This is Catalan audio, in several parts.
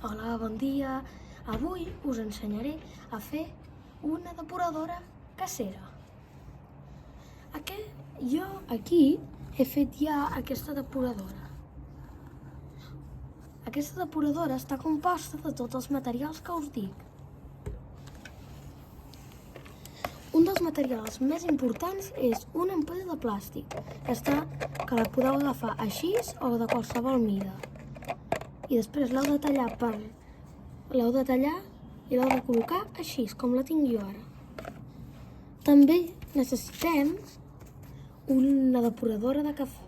Hola, bon dia. Avui us ensenyaré a fer una depuradora casera. Jo aquí he fet ja aquesta depuradora. Aquesta depuradora està composta de tots els materials que us dic. Un dels materials més importants és una ampolla de plàstic, que la podeu agafar així o de qualsevol mida. I després l'heu de tallar i l'heu de col·locar així, com la tinc jo ara. També necessitem una depuradora de cafè,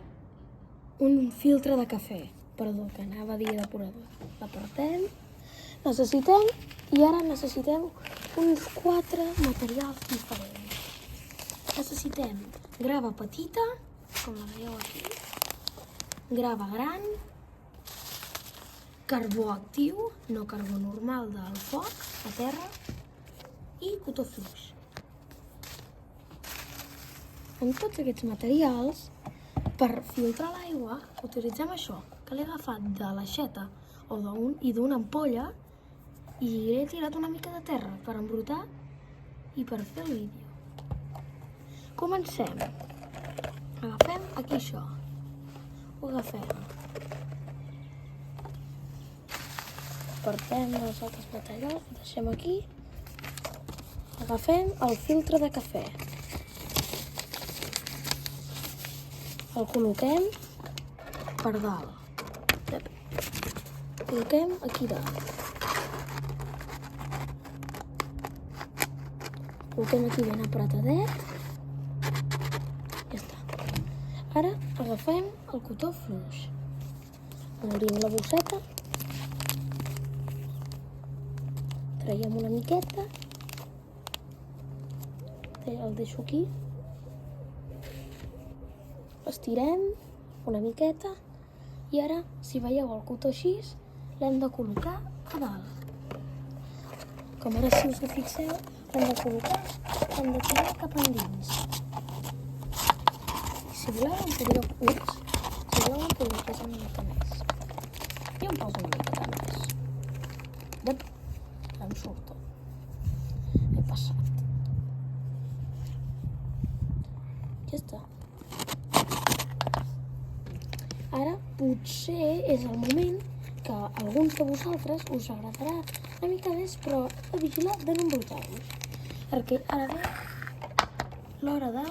un filtre de cafè, perdó, que anava a dir depuradora. L'apartem, necessitem uns 4 materials diferents. Necessitem grava petita, com la veieu aquí, grava gran, carbó actiu, no carbó normal del foc, a terra, i cotó fluix. Amb tots aquests materials, per filtrar l'aigua, utilitzem això, que l'he agafat de l'aixeta i d'una ampolla i he tirat una mica de terra per embrutar i per fer el vídeo. Comencem. Agafem aquí això. Ho agafem. Apartem els altres materials, ho deixem aquí. Agafem el filtre de cafè. El col·loquem per dalt. El col·loquem aquí dalt. El col·loquem aquí ben apretadet. Ja està. Ara agafem el cotó fluix. Obrim la bosseta. Traiem una miqueta. El deixo aquí. Estirem una miqueta i ara, si veieu el cotó així, l'hem de col·locar a dalt. Com ara, si us ho fixeu, l'hem de tirar cap endins. Si voleu, en podríeu posar una mica més. Jo em poso una mica més. Em surto. He passat. Ja està. Ara potser és el moment que a alguns de vosaltres us agradarà una mica més, però heu de vigilar de no embrutar-vos. Perquè ara ve l'hora del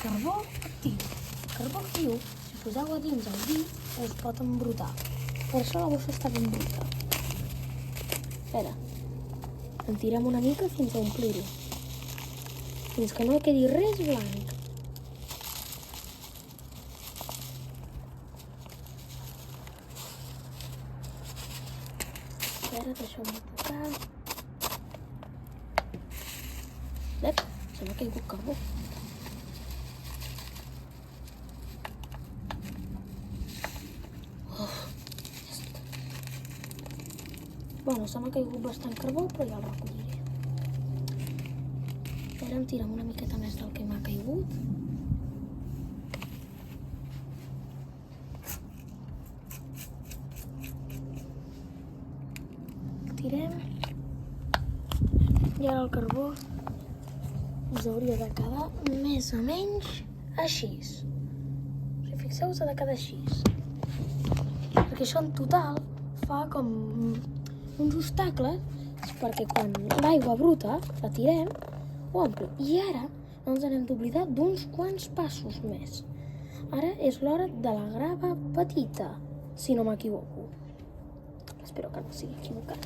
carbó actiu. El carbó actiu, si poseu a dins el vi, us pot embrutar. Per això la bossa està ben bruta. Espera, en tirem una mica fins a omplir-ho. Fins que no quedi res blanc. Ara deixeu-me tocar. Se m'ha caigut carbó. Bueno, se m'ha caigut bastant carbó, però ja el recolliré. Ara em tirem una miqueta més del que m'ha caigut. Tirem. I ara el carbó us hauria de quedar més o menys així. Si fixeu, us ha de quedar així. Perquè això en total fa com uns obstacles perquè quan l'aigua bruta la tirem, ho ompli. I ara no ens n'hem d'oblidar d'uns quants passos més. Ara és l'hora de la grava petita, si no m'equivoco. Espero que no sigui equivocat,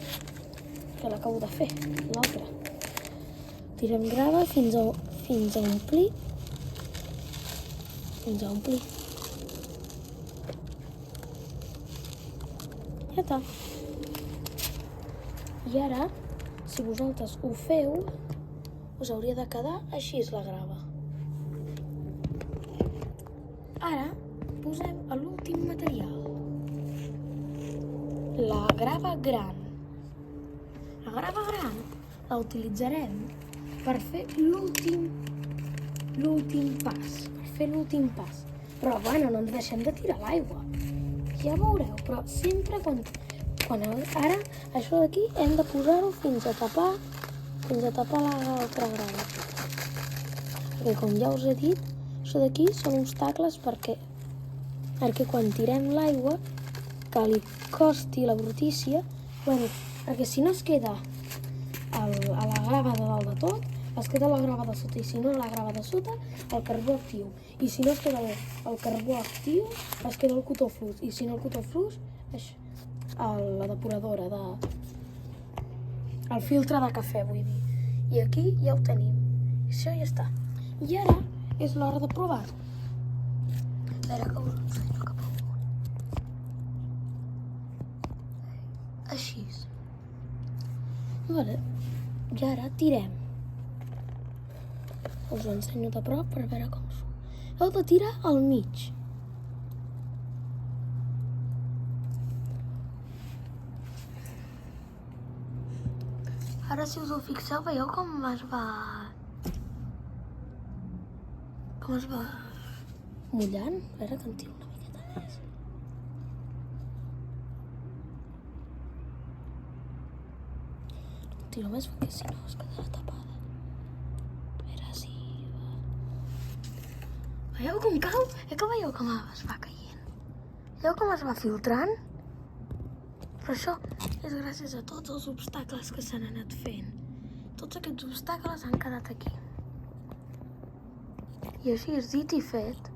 que l'acabo de fer, l'altra. Tirem grava fins a omplir. Ja està. I ara, si vosaltres ho feu, us hauria de quedar així la grava. Ara posem l'últim material. La grava gran. La grava gran la utilitzarem per fer l'últim pas. Però, bueno, no ens deixem de tirar l'aigua. Ja veureu, però sempre quan Bueno, ara, això d'aquí hem de posar-ho fins a tapar l'altra grava. Perquè, com ja us he dit, això d'aquí són obstacles perquè quan tirem l'aigua, que li costi la brutícia, bueno, perquè si no es queda a la grava de dalt de tot, es queda la grava de sota, i si no la grava de sota, el carbó actiu. I si no es queda el carbó actiu, es queda el cotó fluix. I si no el cotó fluix, la depuradora, el filtre de cafè, vull dir. I aquí ja ho tenim. Això ja està. I ara és l'hora de provar. A veure que us ho ensenyo cap amunt. Així. Vale. I ara tirem. Us ho ensenyo de prop per veure com surt. Heu de tirar al mig. Ara, si us ho fixeu, veieu com es va mullant? A veure que en tiro una miqueta més. No tiro més perquè si no es quedarà tapada. A veure si... Veieu com cau? Que veieu com es va caient? Veieu com es va filtrant? Però això és gràcies a tots els obstacles que s'han anat fent. Tots aquests obstacles han quedat aquí. I així, dit i fet,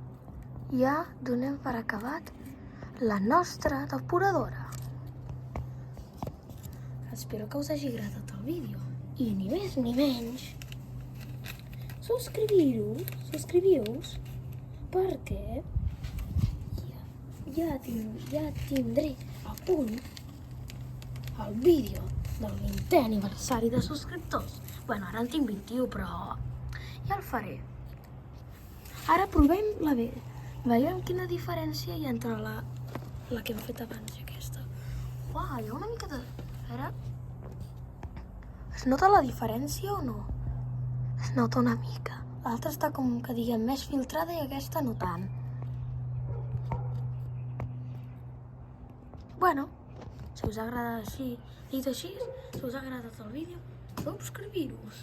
ja donem per acabat la nostra depuradora. Espero que us hagi agradat el vídeo. I ni més ni menys, subscriviu-vos, perquè ja tindré a punt el vídeo del 20è aniversari de subscriptors. Bueno, ara en tinc 21, però ja el faré. Ara provem la B. Veieu quina diferència hi ha entre la que hem fet abans i aquesta? Uau, hi ha una mica de... A veure... Es nota la diferència o no? Es nota una mica. L'altra està com que diguem més filtrada i aquesta no tant. Bueno, si us agrada així, dit així, si us ha agradat el vídeo, subscriviu-vos.